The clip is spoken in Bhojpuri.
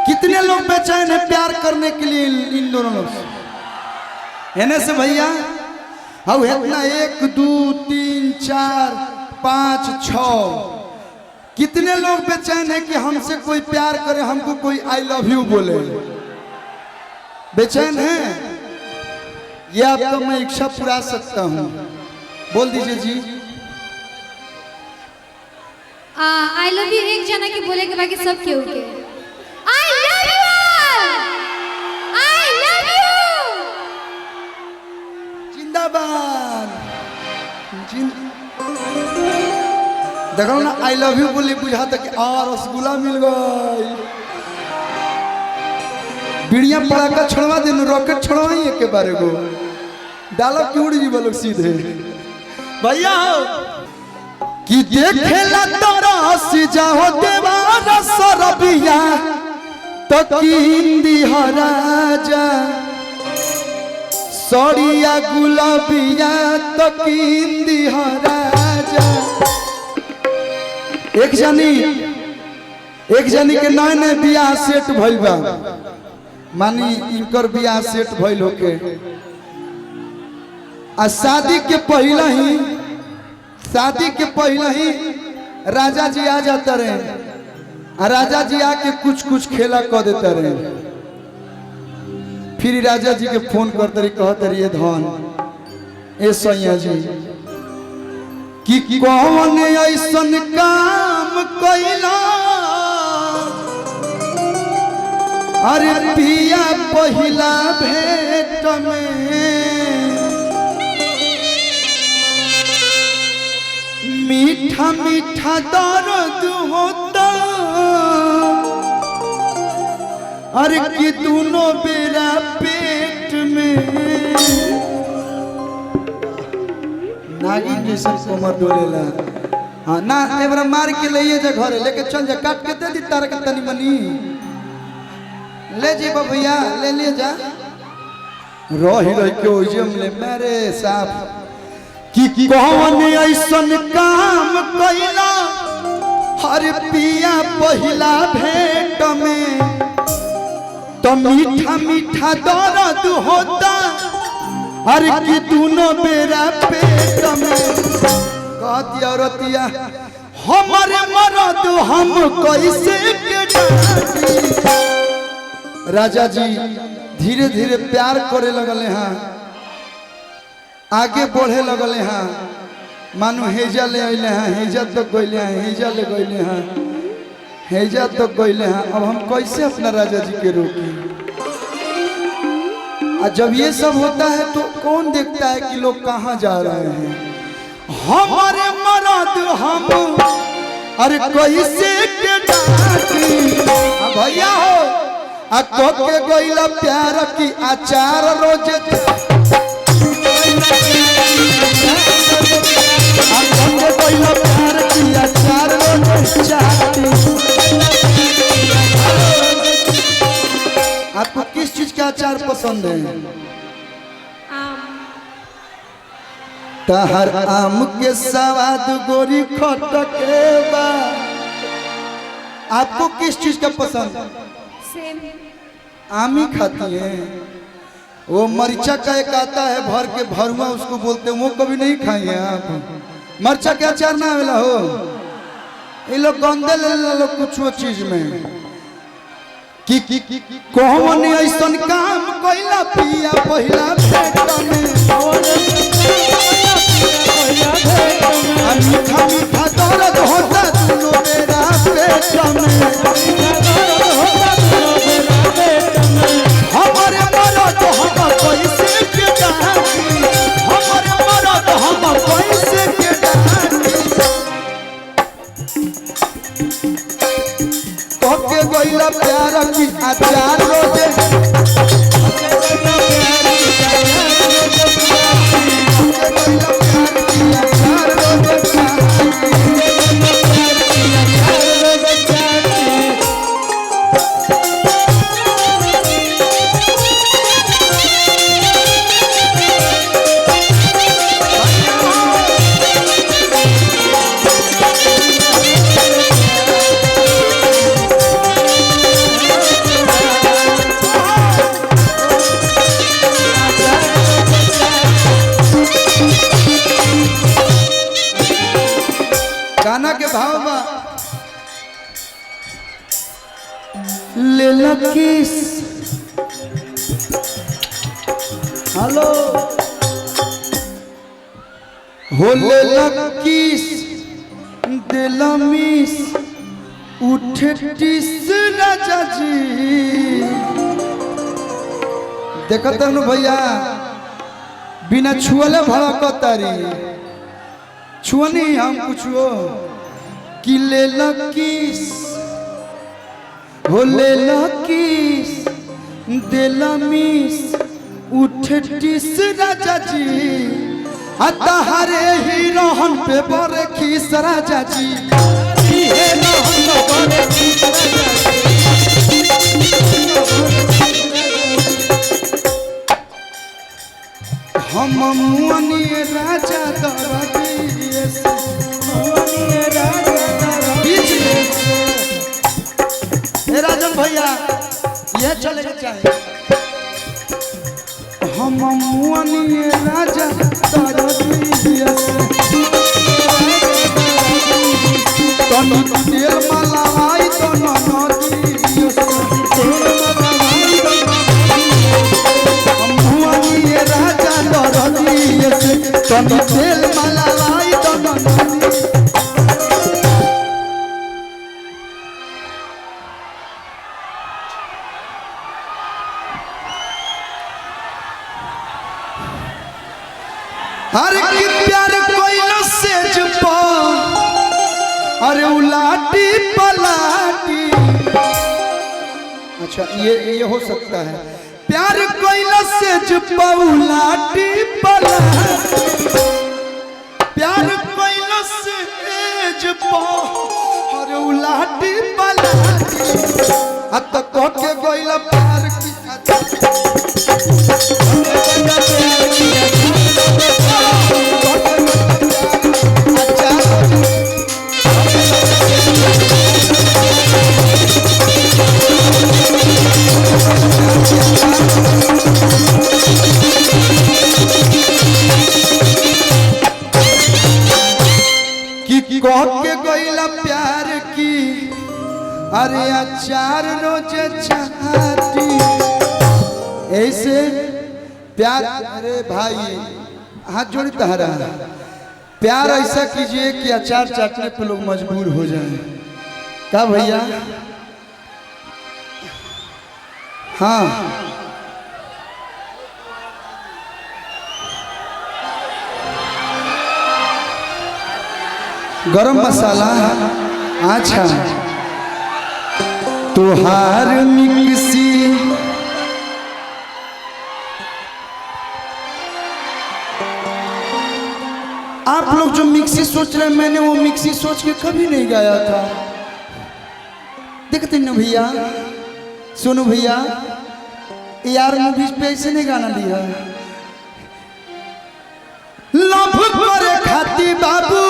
कितने लोग बेचैन है प्यार करने के लिए इन दोनों लोग है से भैया। अब इतना 1 2 3 4 5 6 कितने लोग बेचैन है कि हमसे कोई प्यार करे, हमको कोई आई लव यू बोले, बेचैन है। ये आपका मैं इच्छा पूरा सकता हूँ, बोल दीजिए जी। आई लव यू एक जना के बोले के बाकी सब क्यों के I love you I love you जिंदाबाद। देखो ना आई लव यू बोली बुझा तक रसगुल्ला मिल गई। बिड़िया पड़ाका छोड़वा दे, रॉकेट छोड़वाई के बारे को डालो की उड़ जी बोलो सीधे भैया कि देखेला तरस जाओ देवारा सरबिया तो किंदी हराजा सड़िया गुलाबिया तो किंदी हराजा। एक जानी के नए नए बियाह सेट भइल बा, मानी इनकर बियाह सेट भइल होके आ शादी के पहले ही राजा जी आ जाता रहे, राजा जी आके कुछ खेला कर देता रहे। फिर राजा जी के फोन करते रही, कहते रही धन ए सैया जी कि कौन ऐसन काम कैला अरे पिया पहिला भेंट में मीठा मीठा दर्द होता अरे कि दोनों बेरा पेट में। नागिन जैसा कमर डोलेला। हाँ ना एबरा मार के ले जा घरे लेके चल जा, काट के दे दी तार का तनी मनी ले जी भैया ले जा रही के ओजम ले मेरे साफ कि कौन ऐसन काम कैला हर पिया पहिला भेंट में तो मीठा मीठा दर्द होता अरे कि दोनों बेरा पेट में। कहती औरतिया हमारे मरद हम कैसे के डांटी। राजा जी धीरे धीरे प्यार करे लगले हाँ, आगे बढ़े लगले हाँ, मानो हेजा ले अले हाँ, हेजा तक गईले हाँ, हेजा ले गईले हाँ, हेजा तक गईले हाँ। अब हम कैसे अपना राजा जी के रोकी। जब ये सब होता है तो कौन देखता है कि लोग कहाँ जा रहे हैं। हमारे मरद हम अरे कैसे के डांटी भैया हो को के गईला प्यार की आचार रोज प्यार की आचार रोज आपको किस चीज का अचार पसंद है? तहर आम के स्वाद गोरी खटके बा। आपको किस चीज का पसंद? आम ही खाती है। वो मरचा का एक आता है भर के भरुआ उसको बोलते हैं, वो कभी नहीं खाए हैं आप? मरचा के अचार ना मिला हो, ये लोग गंदे ले लो कुछ वो चीज में कि कौन ऐसन काम कैला पिया पहिला भेंट में मीठा मीठा दर्द होता दोनों बेरा पेट में। हमारे मरद हम कैसे के डांटी, हमारे मरद हम कैसे के डांटी। के गईला प्यार की आचार रोजे ले ला किस। हेलो हो ले ला किस दिला मिस उठे टिस राजा जी। देखो तनु भैया बिना छुअले भड़कतारी छुअनी हम कुछो कि ले ला किस हो ले ला किस दिला मिस उठे टिस राजा जी। अतहरे ही रोहन पे बरे खीस राजा जी। हे रोहन पे बरे खीस राजा जी। हम मुअनी राजा दरदी मुअनी राजा दरदी। हे राजन भैया ये चलेगा चाहिए। हम मुअनी राजा दरदिया तनु तेल मलाई तनु नदी हम मुअनी राजा दरदिया तनु तेल मलाई तनु नदी। अरे कि प्यार कोई न सेज पा अरे उलाटी पलाटी। अच्छा ये हो सकता है प्यार कोई न सेज पा उलाटी पलाटी। प्यार कोई न सेज पा अरे उलाटी पलाटी। अब तक को के गोइला प्यार की कि कह के गइला प्यार की अरे अचार रोज चाहती ऐसे प्यार। अरे भाई हाथ जोड़ी तहरा प्यार ऐसा कीजिए कि अचार चाटने पे लोग मजबूर हो जाएं। क्या भैया? हाँ गरम मसाला। अच्छा तुहार मिक्सी आप लोग जो मिक्सी सोच रहे हैं मैंने वो मिक्सी सोच के कभी नहीं गाया था। देखते ना भैया सोनू भैया यार मूवीज पे ऐसे नहीं गाना दिया। लव करे खाती बाबू